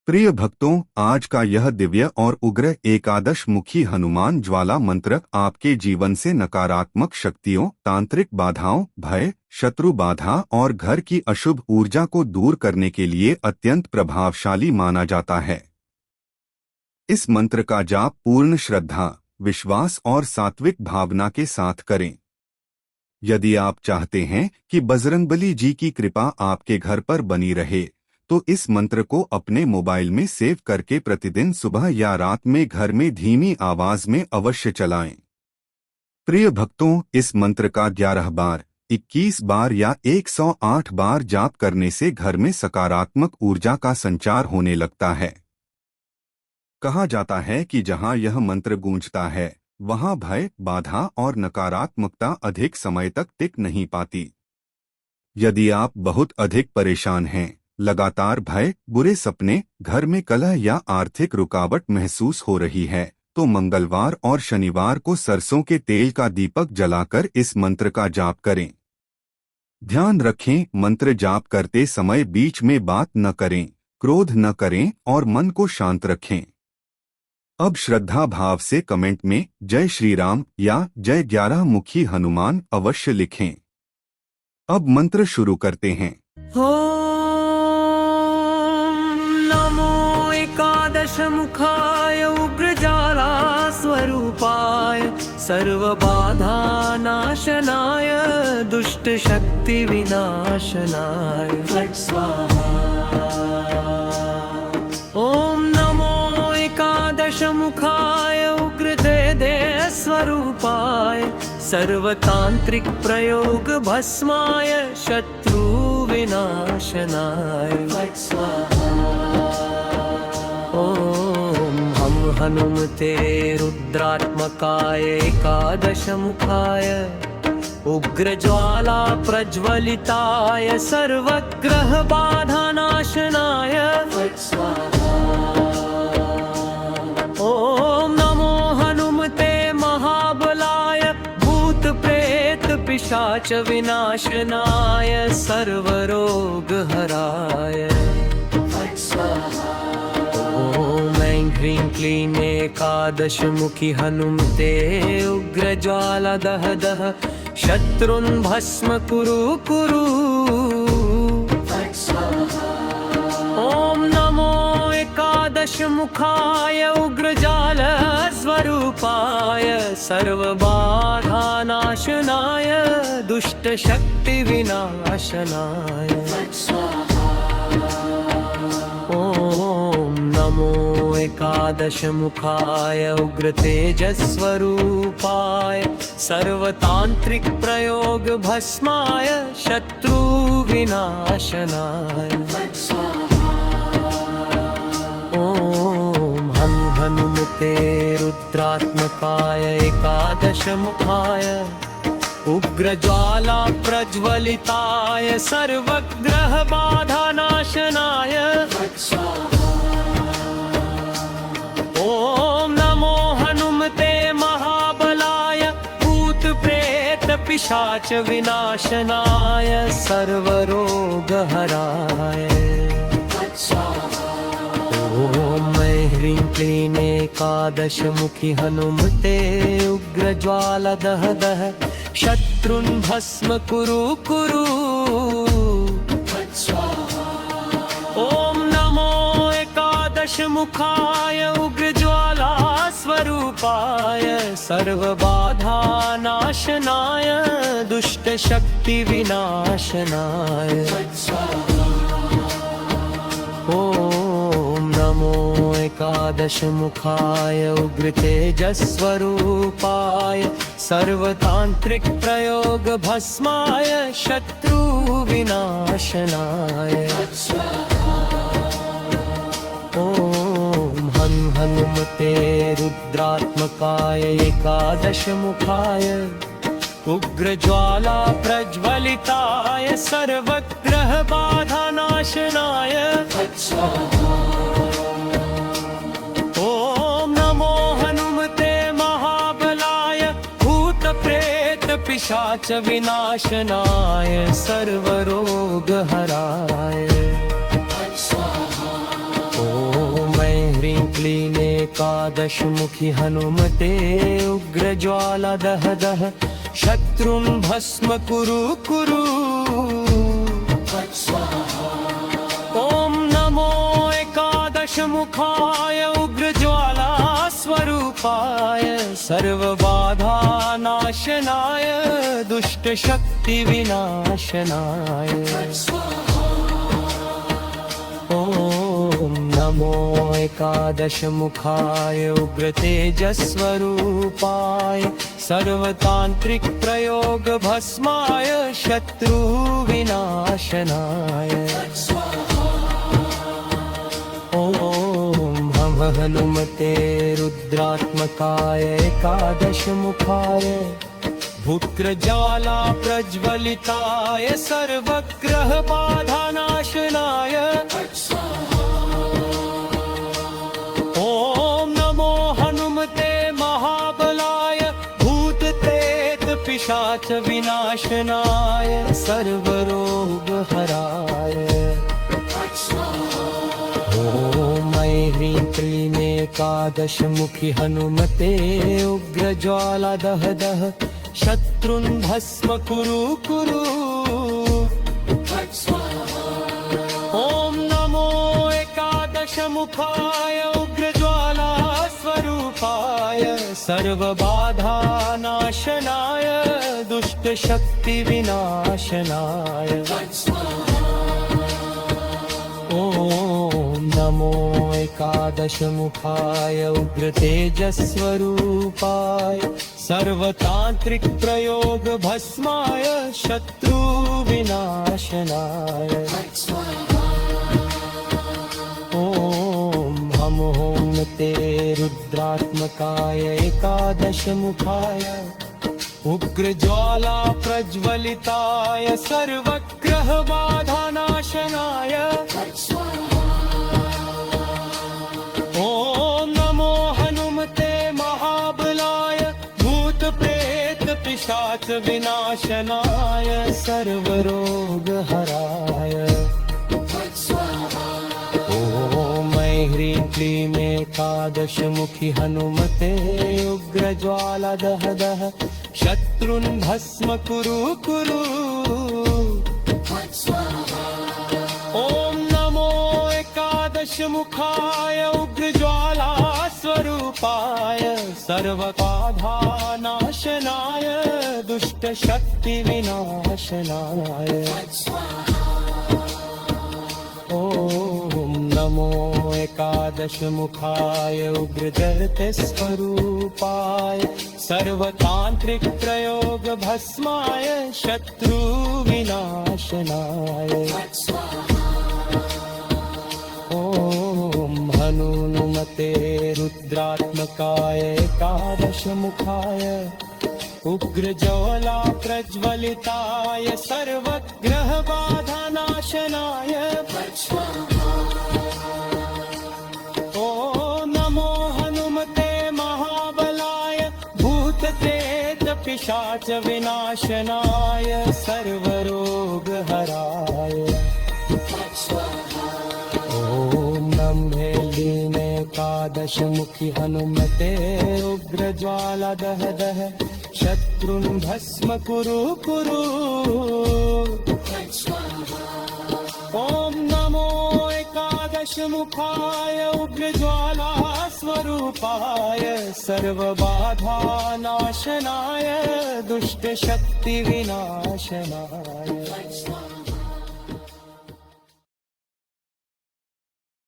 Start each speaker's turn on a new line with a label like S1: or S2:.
S1: प्रिय भक्तों, आज का यह दिव्य और उग्र एकादश मुखी हनुमान ज्वाला मंत्र आपके जीवन से नकारात्मक शक्तियों, तांत्रिक बाधाओं, भय, शत्रु बाधा और घर की अशुभ ऊर्जा को दूर करने के लिए अत्यंत प्रभावशाली माना जाता है। इस मंत्र का जाप पूर्ण श्रद्धा, विश्वास और सात्विक भावना के साथ करें। यदि आप चाहते हैं कि बजरंगबली जी की कृपा आपके घर पर बनी रहे, तो इस मंत्र को अपने मोबाइल में सेव करके प्रतिदिन सुबह या रात में घर में धीमी आवाज में अवश्य चलाएं। प्रिय भक्तों, इस मंत्र का 11 बार, 21 बार या 108 बार जाप करने से घर में सकारात्मक ऊर्जा का संचार होने लगता है। कहा जाता है कि जहां यह मंत्र गूंजता है, वहां भय, बाधा और नकारात्मकता अधिक समय तक टिक नहीं पाती। यदि आप बहुत अधिक परेशान हैं, लगातार भय, बुरे सपने, घर में कलह या आर्थिक रुकावट महसूस हो रही है, तो मंगलवार और शनिवार को सरसों के तेल का दीपक जलाकर इस मंत्र का जाप करें। ध्यान रखें, मंत्र जाप करते समय बीच में बात न करें, क्रोध न करें और मन को शांत रखें। अब श्रद्धा भाव से कमेंट में जय श्री राम या जय 11 मुखी हनुमान अवश्य लिखें। अब मंत्र शुरू करते हैं।
S2: मुखाय उग्रज्वाला स्वरूपाय सर्वबाधानाशनाय दुष्टशक्ति विनाशनाय फट् स्वाहा। ओम नमो एकादश मुखाय उग्रतेदे स्वरूपाय सर्वतांत्रिक प्रयोग भस्माय शत्रु विनाशनाय फट् स्वाहा। ओम हम हनुमते रुद्रात्मकाय एकादश मुखाय उग्रज्वाला प्रज्वलिताय सर्वग्रह बाधानाशनाय फट् स्वाहा। ओम नमो हनुमते महाबलाय भूत प्रेत पिशाच विनाशनाय सर्वरोगहराय फट् स्वाहा। ह्रीं क्लीं एकादश मुखी हनुमते उग्रज्वाला दह दह शत्रुन् भस्म कुरु कुरु फट् स्वाहा। ओम नमो एकादश मुखाय उग्रज्वाला स्वरूपाय सर्वबाधानाशनाय दुष्टशक्ति विनाशनाय फट् स्वाहा। ओम नमो एकादश मुखाय उग्रतेजस्वरूपाय सर्वतांत्रिक प्रयोग भस्माय शत्रु विनाशनाय फट् स्वाहा। ओम हम हनुमते रुद्रात्मकाय एकादश मुखाय उग्रज्वाला प्रज्वलिताय सर्वग्रह बाधानाशनाय फट् स्वाहा। ओम नमो हनुमते महाबलाय भूत प्रेत पिशाच विनाशनाय सर्वरोगहराय फट् स्वाहा। ओम ह्रीं क्लीं एकादश मुखी हनुमते उग्रज्वाला दह दह शत्रुन् भस्म कुरु कुरु फट् स्वाहा। ओम नमो एकादश मुखाय उग्रज्वाला स्वरूपाय सर्वबाधानाशनाय दुष्टशक्ति विनाशनाय फट् स्वाहा। ओम नमो एकादश मुखाय उग्रतेजस्वरूपाय सर्वतांत्रिक प्रयोग भस्माय शत्रु विनाशनाय फट् स्वाहा। ओम हम हनुमते रुद्रात्मकाय एकादश मुखाय उग्रज्वाला प्रज्वलिताय सर्वग्रह बाधानाशनाय फट् स्वाहा। ओम नमो हनुमते महाबलाय भूत प्रेत पिशाच विनाशनाय सर्वरोगहराय फट् स्वाहा। ओम क्लीं एकादशमुखी हनुमते उग्रज्वाला दह दह शत्रुं भस्म कुरु कुरु। ॐ नमो एकादशमुखाय उग्रज्वाला स्वरूपाय सर्वबाधानाशनाय दुष्टशक्तिविनाशनाय। ॐ नमो एकादशमुखाय उग्रतेजस्वरूपाय सर्वतान्त्रिकप्रयोगभस्माय शत्रुविनाशनाय। ॐ हनुमते रुद्रात्मकाय एकादशमुखाय भूक्रज्वाला प्रज्वलिताय सर्वग्रहबाधानाशनाय। ॐ नमो हनुमते महाबलाय भूतप्रेतपिशाच विनाशनाय सर्वरोगहराय। ॐ ऐं ह्रीं क्लीं एकादशमुखी हनुमते उग्रज्वाला दह दह शत्रुं भस्म कुरु कुरु। ॐ नमो एकादशमुखाय उग्रज्वाला स्वरूपाय सर्वबाधानाशनाय दुष्टशक्तिविनाशनाय। ॐ नमो एकादशमुखाय उग्रतेजस्वरूपाय सर्वतान्त्रिकप्रयोगभस्माय शत्रुविनाशनाय। ॐ हनुमते रुद्रात्मकाय एकादशमुखाय उग्रज्वाला प्रज्वलिताय सर्वग्रहबाधानाशनाय। ॐ नमो हनुमते महाबलाय भूतप्रेतपिशाच विनाशनाय सर्वरोगहराय। ॐ ऐं ह्रीं क्लीं एकादशमुखी हनुमते उग्रज्वाला दह दह शत्रुं भस्म कुरु कुरु। ॐ नमो एकादशमुखाय उग्रज्वाला स्वरूपाय सर्वबाधानाशनाय दुष्टशक्तिविनाशनाय। ॐ नमो एकादशमुखाय उग्रजरतेस्वरूपाय सर्वतान्त्रिकप्रयोगभस्माय शत्रुविनाशनाय। ॐ हनुमते रुद्रात्मकाय एकादशमुखाय उग्रज्वाला प्रज्वलिताय सर्वग्रहबाधानाशनाय। ॐ नमो हनुमते महाबलाय भूतप्रेतपिशाच विनाशनाय सर्वरोगहराय। ॐ नमो एकादशमुखी हनुमते उग्रज्वाला दह दह शत्रुं भस्म कुरु कुरु। ॐ नमो एकादशमुखाय उग्रज्वाला स्वरूपाय सर्वबाधानाशनाय दुष्टशक्तिविनाशनाय।